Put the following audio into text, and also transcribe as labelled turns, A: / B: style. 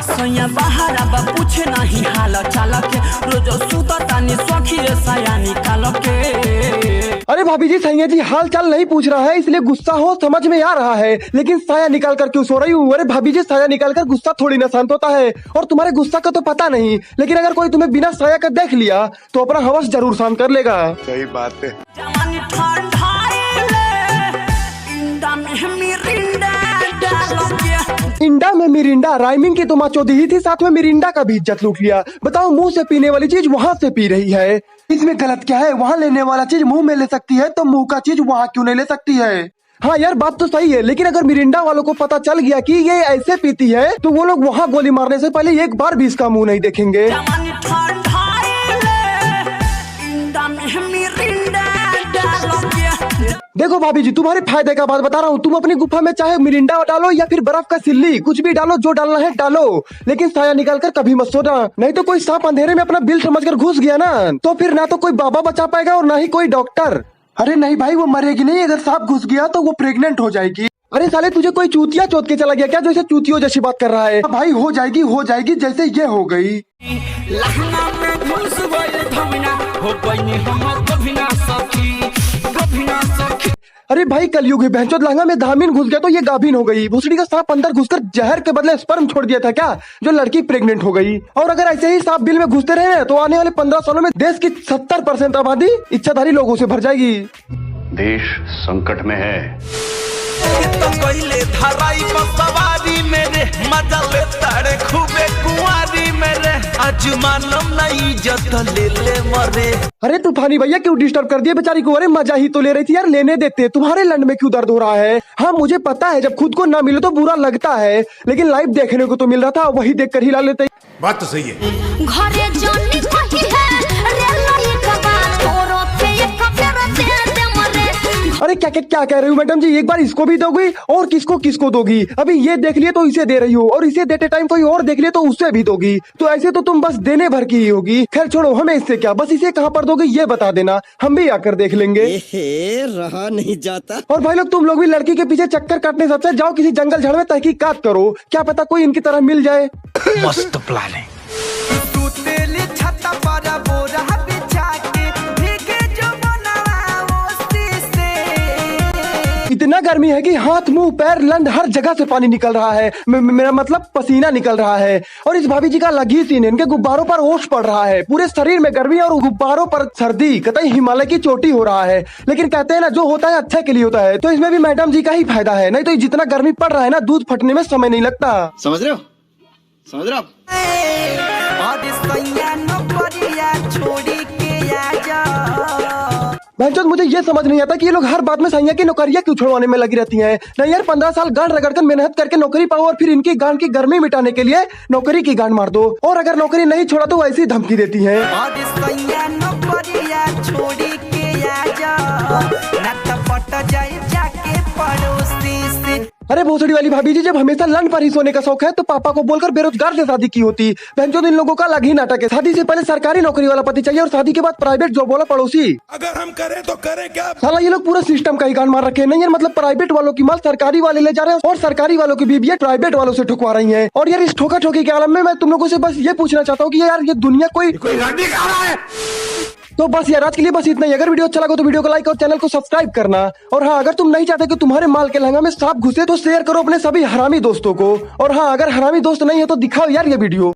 A: सैया बाहर अब पूछे नहीं हाल चाल के, रोज सुता तानी सखी साया निकाल के।
B: अरे भाभी जी सैया जी हाल चाल नहीं पूछ रहा है इसलिए गुस्सा हो समझ में आ रहा है, लेकिन साया निकाल कर क्यों सो रही हूँ? अरे भाभी जी साया निकाल कर गुस्सा थोड़ी ना शांत होता है, और तुम्हारे गुस्सा का तो पता नहीं, लेकिन अगर कोई तुम्हें बिना साया का देख लिया तो अपना हवस जरूर शांत कर लेगा।
C: सही बात है।
B: इंडा में मिरिंडा राइमिंग की तो माचोदी ही थी, साथ में मिरिंडा का भी इज्जत लूट लिया। बताओ मुंह से पीने वाली चीज वहाँ से पी रही है, इसमें गलत क्या है? वहाँ लेने वाला चीज मुंह में ले सकती है तो मुंह का चीज वहाँ क्यों नहीं ले सकती है? हाँ यार बात तो सही है, लेकिन अगर मिरिंडा वालों को पता चल गया कि ये ऐसे पीती है तो वो लोग वहाँ गोली मारने से पहले एक बार भी इसका मुंह नहीं देखेंगे। देखो भाभी जी तुम्हारे फायदे का बात बता रहा हूँ, तुम अपनी गुफा में चाहे मिरिंडा डालो या फिर बर्फ का सिल्ली कुछ भी डालो, जो डालना है डालो, लेकिन साया निकाल कर कभी मत सोना, नहीं तो कोई सांप अंधेरे में अपना बिल समझकर घुस गया ना तो फिर ना तो कोई बाबा बचा पाएगा और ना ही कोई डॉक्टर। अरे नहीं भाई वो मरेगी नहीं, अगर सांप घुस गया तो वो प्रेग्नेंट हो जाएगी। अरे साले तुझे कोई चूतिया चोट के चला गया क्या जैसे चूतियों जैसी बात कर रहा है? भाई हो जाएगी जैसे ये हो गई। अरे भाई कलयुग है बहनचोद, लहंगा में धामिन घुस गया तो ये गाभिन हो गई। भोसड़ी का सांप अंदर घुसकर जहर के बदले स्पर्म छोड़ दिया था क्या, जो लड़की प्रेग्नेंट हो गई। और अगर ऐसे ही सांप बिल में घुसते रहे तो आने वाले 15 सालों में देश की 70% आबादी इच्छाधारी लोगों से भर जाएगी।
D: देश संकट में है।
E: तो पहले धराई पर सवारी मेरे, मजा लेता रे खूबे कुंवारी मेरे, आज मालूम नहीं इज्जत ले ले मरे।
B: अरे तूफानी भैया क्यों डिस्टर्ब कर दिया बेचारी को? अरे मजा ही तो ले रही थी यार, लेने देते। तुम्हारे लंड में क्यों दर्द हो रहा है? हाँ मुझे पता है जब खुद को ना मिले तो बुरा लगता है, लेकिन लाइव देखने को तो मिल रहा था, वही देख कर हिला लेते।
C: बात तो सही है।
B: अरे क्या क्या क्या कह रही हूँ मैडम जी, एक बार इसको भी दोगी और किसको किसको दोगी? अभी ये देख लिए तो इसे दे रही हो, और इसे देते टाइम कोई और देख लिए तो उसे भी दोगी, तो ऐसे तो तुम बस देने भर की ही होगी। खैर छोड़ो, हमें इससे क्या, बस इसे कहाँ पर दोगी ये बता देना, हम भी आकर देख लेंगे।
F: रहा नहीं जाता।
B: और भाई लोग तुम लोग भी लड़की के पीछे चक्कर काटने से अच्छा जाओ किसी जंगल झाड़ में तहकीकात करो, क्या पता कोई इनकी तरह मिल जाए।
E: मस्त प्लानिंग।
B: इतना गर्मी है कि हाथ मुंह पैर लंड हर जगह से पानी निकल रहा है, मेरा मतलब पसीना निकल रहा है। और इस भाभी जी का अलग ही सीन है, इनके गुब्बारों पर ओस पड़ रहा है, पूरे शरीर में गर्मी और गुब्बारों पर सर्दी, कतई हिमालय की चोटी हो रहा है। लेकिन कहते हैं ना जो होता है अच्छे के लिए होता है, तो इसमें भी मैडम जी का ही फायदा है, नहीं तो जितना गर्मी पड़ रहा है ना दूध फटने में समय नहीं लगता।
F: समझ रहे हो? समझ रहे हो?
B: बहनचोद मुझे ये समझ नहीं आता कि ये लोग हर बात में सैया की नौकरियां क्यों छुड़वाने में लगी रहती हैं। नहीं यार 15 साल गांड रगड़कर मेहनत करके नौकरी पाओ और फिर इनकी गांड की गर्मी मिटाने के लिए नौकरी की गांड मार दो, और अगर नौकरी नहीं छोड़ा तो ऐसी धमकी देती हैं। अरे भोसड़ी वाली भाभी जी जब हमेशा लंड पर ही सोने का शौक है तो पापा को बोलकर बेरोजगार से शादी की होती। बहनचोद इन लोगों का अलग ही नाटक है, शादी से पहले सरकारी नौकरी वाला पति चाहिए और शादी के बाद प्राइवेट जॉब वाला पड़ोसी।
C: अगर हम करें तो करें क्या?
B: साला ये लोग पूरा सिस्टम का ही गांड मार रखे हैं। नहीं यार मतलब प्राइवेट वालों की माल सरकारी वाले ले जा रहे हैं और सरकारी वालों की बीबियां प्राइवेट वालों से ठुकवा रही है। और यार इस ठोका ठोकी के आलम में मैं तुम लोगों से बस ये पूछना चाहता हूँ कि यार ये दुनिया कोई
C: रंडी कह रहा है।
B: तो बस यार आज के लिए बस इतना ही। अगर वीडियो अच्छा लगा तो वीडियो को लाइक और चैनल को सब्सक्राइब करना। और हाँ अगर तुम नहीं चाहते कि तुम्हारे माल के लहंगा में सांप घुसे तो शेयर करो अपने सभी हरामी दोस्तों को। और हाँ अगर हरामी दोस्त नहीं है तो दिखाओ यार ये वीडियो।